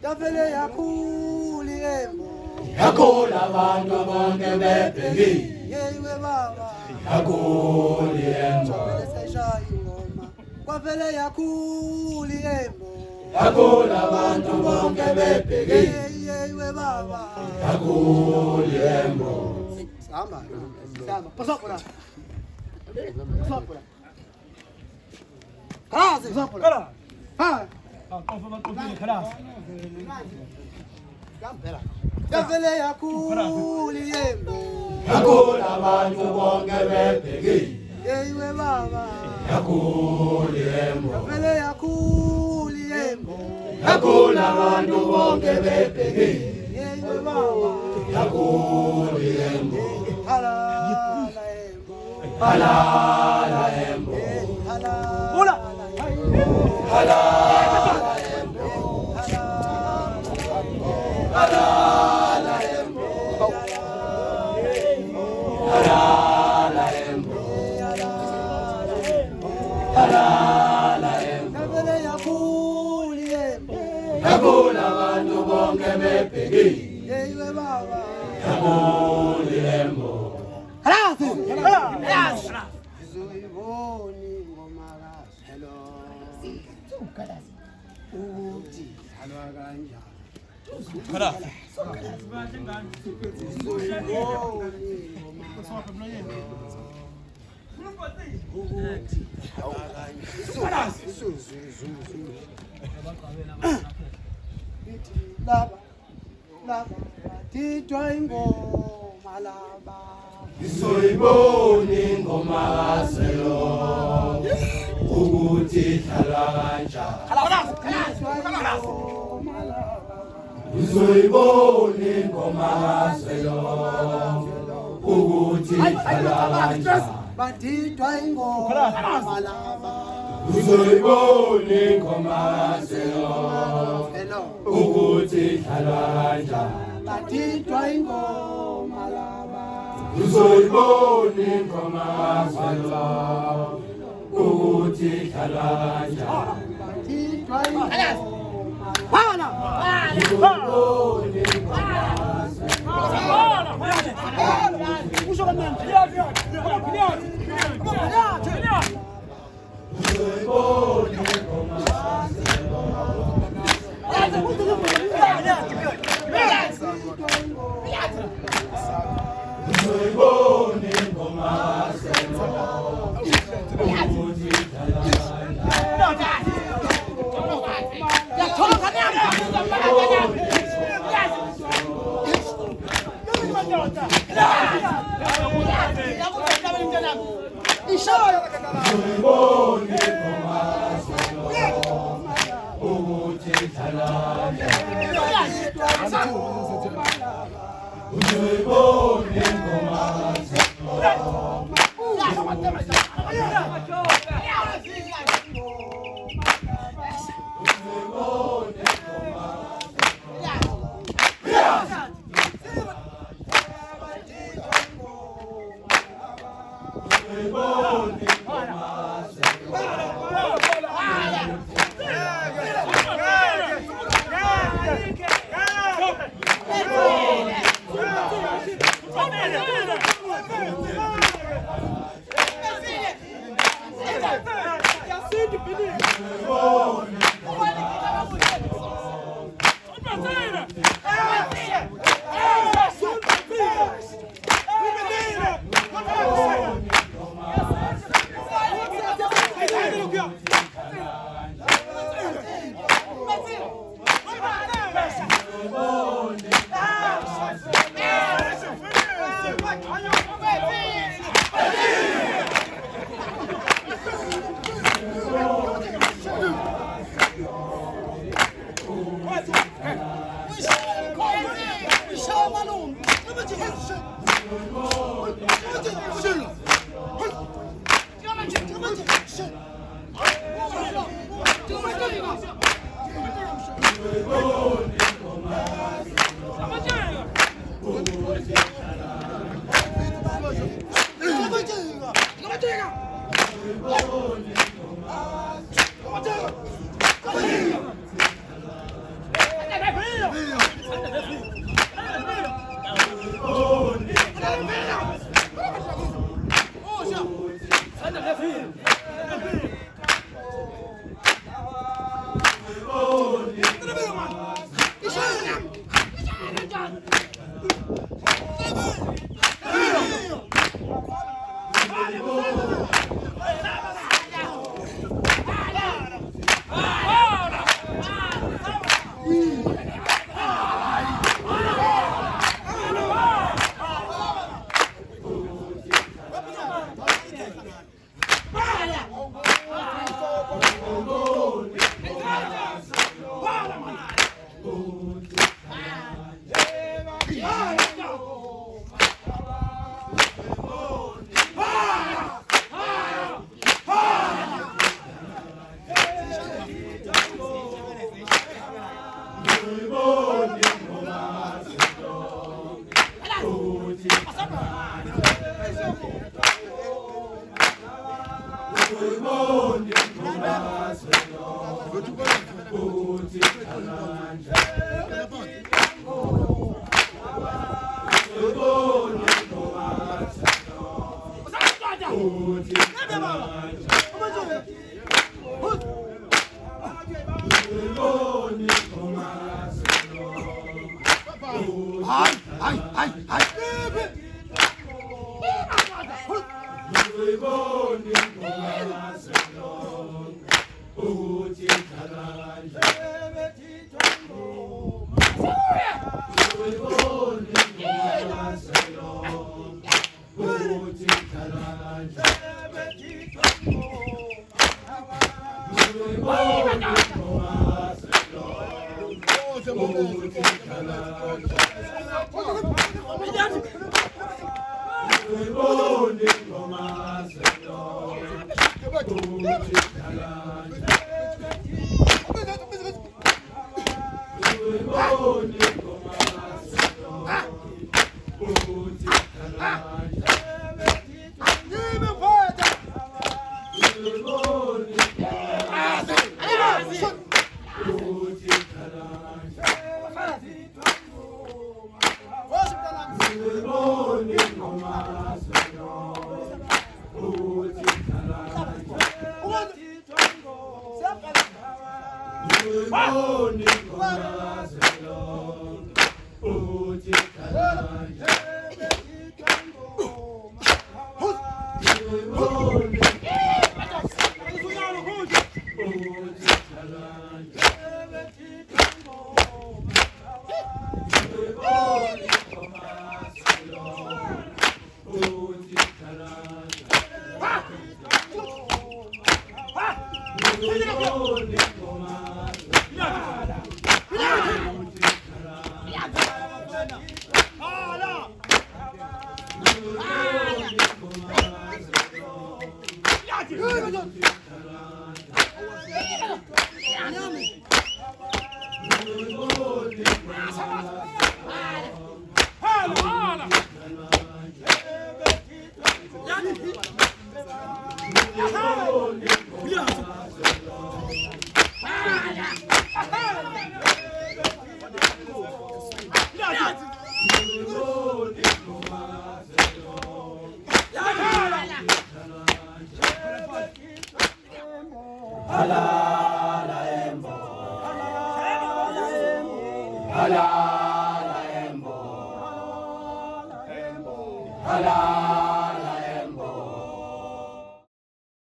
Yavele yakhuli embo yakhula abantu bonke bebheki yeyiwe baba yakhuli embo leseshaya ingoma kwavele yakhuli embo yakhula abantu bonke bebheki yeyiwe baba yakhuli embo samba pasapora kazi pasapora ha yavele yakhuli embo yakhula abantu bonke bebheki yeyiwe baba yakhuli embo yavele yakhuli embo yakhula abantu bonke bebheki yeyiwe baba yakhuli embo halala embo halala embo halala halala embo halala embo halala embo halala embo yavele yakhuli embo yakhula abantu bonke bebheki yeyiwe baba yakhuli embo zoyiboni ingoma kaHello ukuthi halwa kanjani laba tidwa ingoma laba Isoyiboni ingoma kaSelo ukuthi idlalwa kanjani Isoyiboni ingoma kaSelo ukuthi idlalwa kanjani badidwa ingoma laba Isoyiboni ingoma kaSelo ukuthi idlalwa kanjani badidwa ingoma laba Uzoyibona ingoma kaSelo ukuthi idlalwa kanjani badidwa ingoma uthi khalanja uzulibona ingoma selonke Hayi uzulibona ingoma selonke uthi khalanja Halala